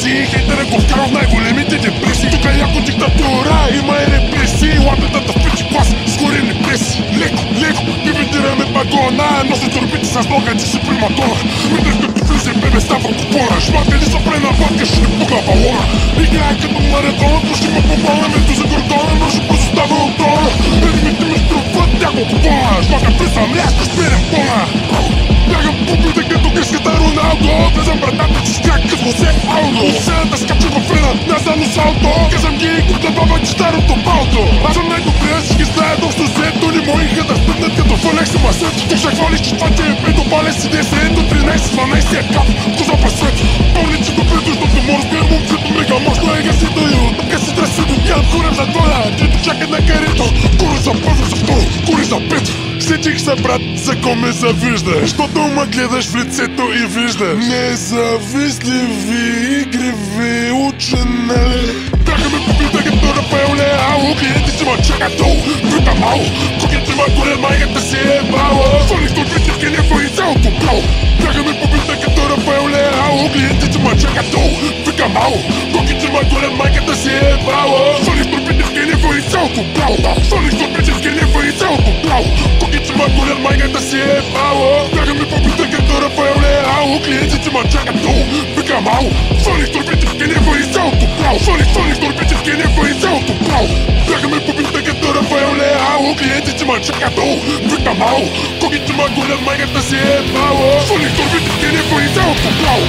агресии. Хейтерът го вкара в най-големите депресии. Тук е яко диктатура, има и репресии. Лапетата в пети клас с горени преси. Леко, дивидираме багона. Носи турбите с ногъци си приматона. Митрев като влизе бебе става купона. Шматка ли са пренападка, ще ни пукна балона. Играе като маратона, души ме по баламето за гордона. Но ще бързо става от тона. Ритмите ми струпват няколко бона. Шматка влизам, ляска спирам пона. Бягам по бита като гръцката Роналдо. Влезам братата си с крак като се Алдо. Сцената скача в френа, назадно салто. Казам ги и купна баба, че старото балто. Аз съм най-добрия, всички знаят общо взето. Не моиха да стъпнат като фърлях си масет. Тук ще хвалиш, че това ти е пето, пале си 10 до 13-12 е кап. Коза през свет, помни, че добре дождото му разбира момцето мега мощно е гасито и оттъпка си дресито. Ям хорем за двора, дето чакат на карето. Кури за първо, за второ, кури за пето. Сетих се, брат, за ко ме завиждаш, защото ма гледаш в лицето и виждаш независтливи игриви ученели. Бяха ме попита като Рафаел Леало. Клиентите ма чакат долу, вика мало. Куките ма горят, майката си е бала. Фълних турбите в Кенефа и цялото право. Бяха ме попита като Рафаел Леало. Клиентите ма чакат долу, вика мало. Куките ма горят, майката си е бала. Фълних турбите в Кенефа и цялото право. Фълних турбите в Кенефа и цялото право. Куките ма горят, майката си е бала. Бяха ме попита като Рафаел Леало. Клиентите ма чакат долу, вика мало. Фълних турбите в Кенефа и цялото право. Фълних турбите в Кенефа и цялото право. Бяха ме попита като Рафаел Леало. Клиентите ма чакат долу, вика мало. Куките ма горят, майката си е бала. Фълних турбите в Кенефа и цялото право.